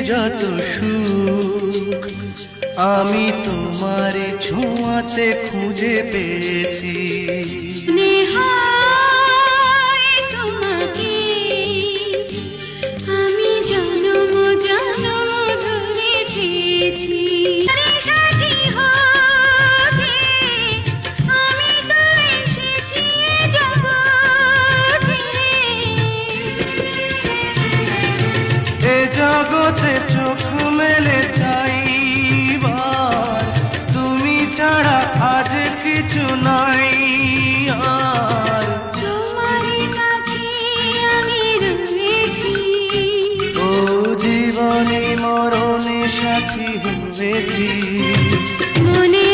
যত সুখ আমি তোমার ছোঁয়াতে খুঁজে পেয়েছি। নেহায় তোমাকে আমি জনম জনম ধরে চেয়েছি। সাথী হতে আমি তো এসেছি এ জগতে। এ জগতে চোখ মেলে চাইবার তুমি ছাড়া আজ কিছু নাই আর। তোমার কাছে আমি রয়েছি, ও জীবনে মরণে সাথী হয়েছি। মনে